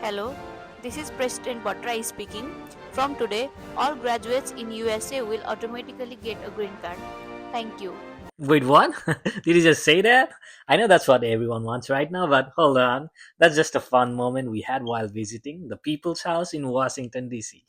Hello, this is President Batra speaking. From today, all graduates in USA will automatically get a green card. Thank you. Wait, what? Did you just say that? I know that's what everyone wants right now, but hold on. That's just a fun moment we had while visiting the People's House in Washington, D.C.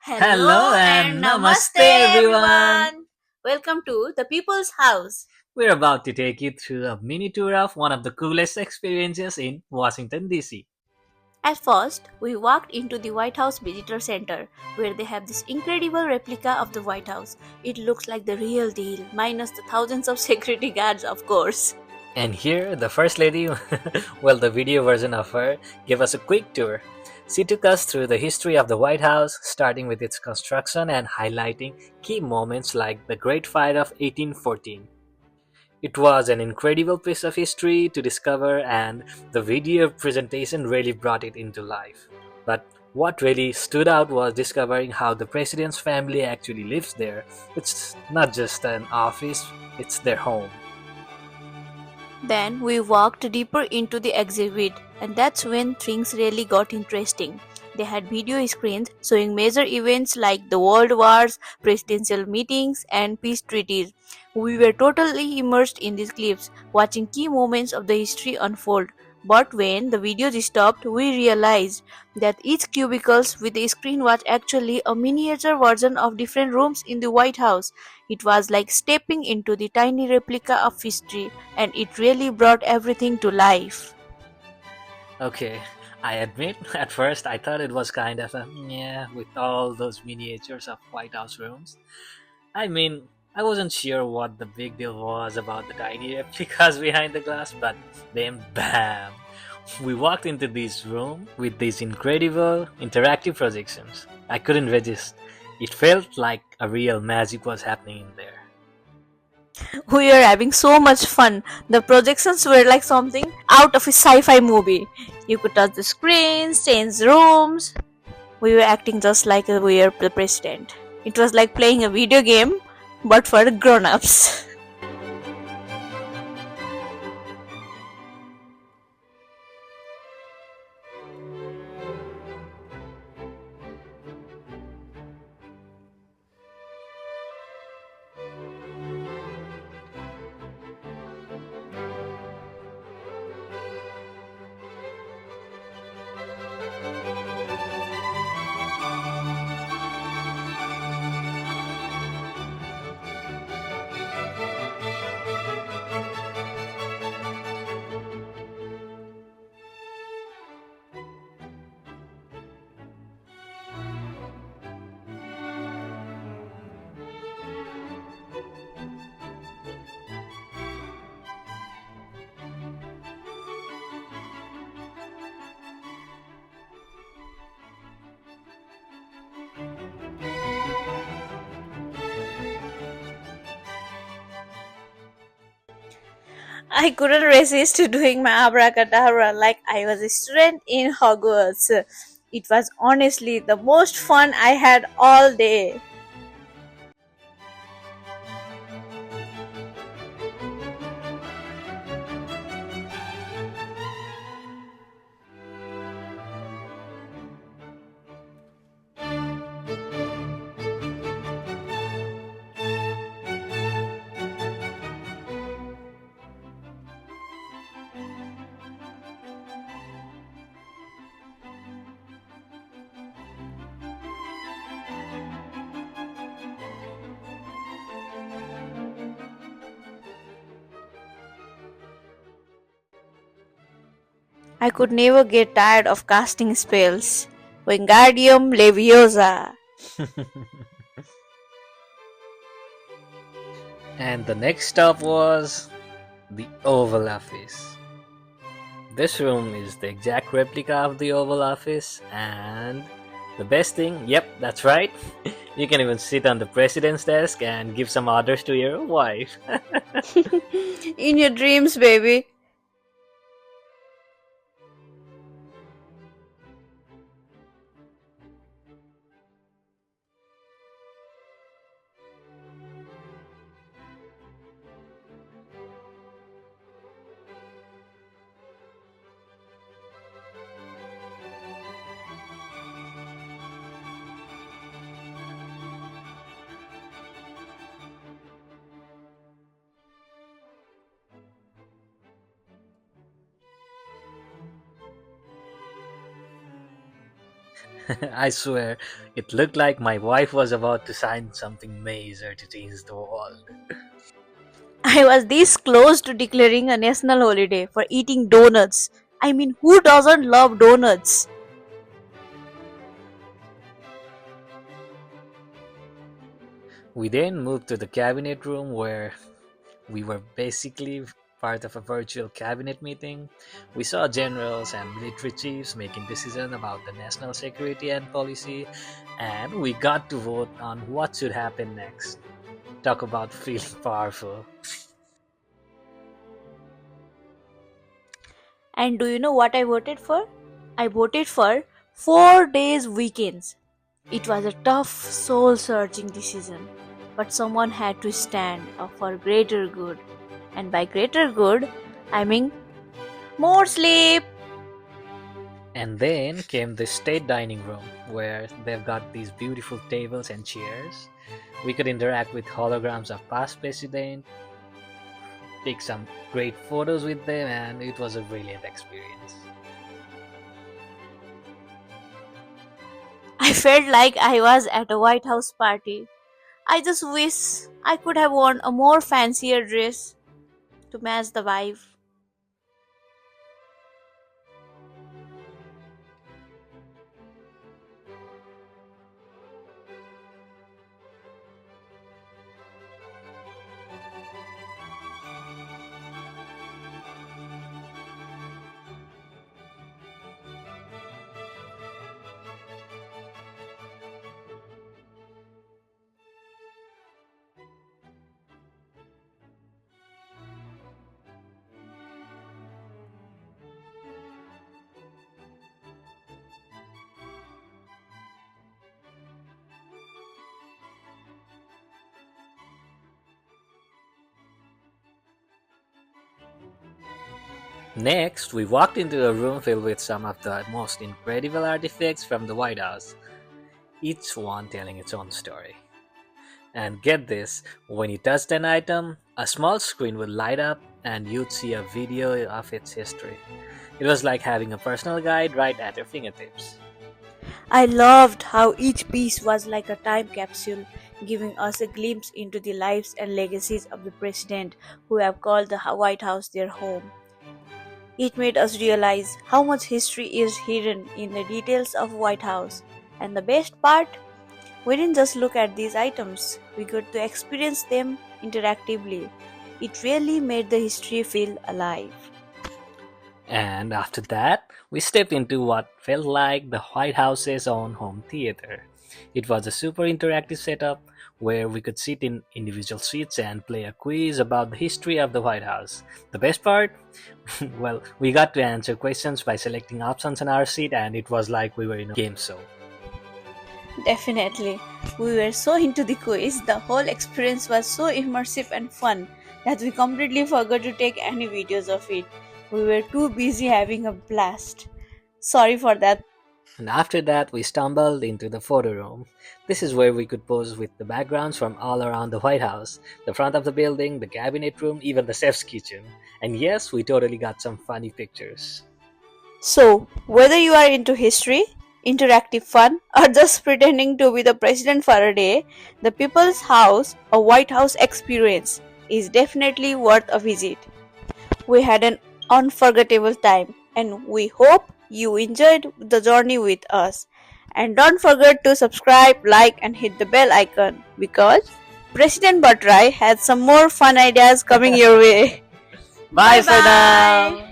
Hello Hello and and namaste, namaste everyone! everyone. Welcome to the People's House. We're about to take you through a mini tour of one of the coolest experiences in Washington, D.C. At first, we walked into the White House Visitor Center, where they have this incredible replica of the White House. It looks like the real deal, minus the thousands of security guards, of course. And here, the First Lady, well, the video version of her, gave us a quick tour. She took us through the history of the White House, starting with its construction and highlighting key moments like the Great Fire of 1814. It was an incredible piece of history to discover, and the video presentation really brought it into life. But what really stood out was discovering how the president's family actually lives there. It's not just an office, it's their home. Then we walked deeper into the exhibit, and that's when things really got interesting. They had video screens showing major events like the World Wars, presidential meetings, and peace treaties. We were totally immersed in these clips, watching key moments of the history unfold. But when the videos stopped, we realized that each cubicles with a screen was actually a miniature version of different rooms in the White House. It was like stepping into the tiny replica of history, and it really brought everything to life. Okay, I admit, at first I thought it was kind of a yeah with all those miniatures of White House rooms. I mean, I wasn't sure what the big deal was about the tiny replicas behind the glass, but then bam! We walked into this room with these incredible interactive projections. I couldn't resist. It felt like a real magic was happening in there. We were having so much fun. The projections were like something out of a sci fi movie. You could touch the screens, change rooms. We were acting just like we were the president. It was like playing a video game, but for grown ups. I couldn't resist doing my abracadabra like I was a student in Hogwarts. It was honestly the most fun I had all day. I could never get tired of casting spells. Wingardium Leviosa. And the next stop was the Oval Office. This room is the exact replica of the Oval Office, and the best thing, yep, that's right. You can even sit on the president's desk and give some orders to your wife. In your dreams, baby. I swear, it looked like my wife was about to sign something major to change the world. I was this close to declaring a national holiday for eating donuts. I mean, who doesn't love donuts? We then moved to the cabinet room where we were basically part of a virtual cabinet meeting. We saw generals and military chiefs making decisions about the national security and policy, and we got to vote on what should happen next. Talk about feeling powerful. And do you know what I voted for? I voted for 4 days weekends. It was a tough, soul searching decision, but someone had to stand up for greater good. And by greater good, I mean more sleep. And then came the state dining room, where they've got these beautiful tables and chairs. We could interact with holograms of past presidents, take some great photos with them, and it was a brilliant experience. I felt like I was at a White House party. I just wish I could have worn a more fancier dress to match the vibe. Next, we walked into a room filled with some of the most incredible artifacts from the White House, each one telling its own story. And get this, when you touched an item, a small screen would light up and you'd see a video of its history. It was like having a personal guide right at your fingertips. I loved how each piece was like a time capsule, giving us a glimpse into the lives and legacies of the president who have called the White House their home. It made us realize how much history is hidden in the details of White House. And the best part, we didn't just look at these items, we got to experience them interactively. It really made the history feel alive. And after that, we stepped into what felt like the White House's own home theater. It was a super interactive setup where we could sit in individual seats and play a quiz about the history of the White House. The best part? Well, we got to answer questions by selecting options on our seat, and it was like we were in a game show. Definitely. We were so into the quiz, the whole experience was so immersive and fun that we completely forgot to take any videos of it. We were too busy having a blast. Sorry for that. And after that, we stumbled into the photo room. This is where we could pose with the backgrounds from all around the White House, the front of the building, the cabinet room, even the chef's kitchen. And yes, we totally got some funny pictures. So, whether you are into history, interactive fun, or just pretending to be the president for a day, the People's House, a White House experience, is definitely worth a visit. We had an unforgettable time, and we hope you enjoyed the journey with us. And don't forget to subscribe, like, and hit the bell icon because President Bhattarai has some more fun ideas coming your way. Bye Bye for now! bye.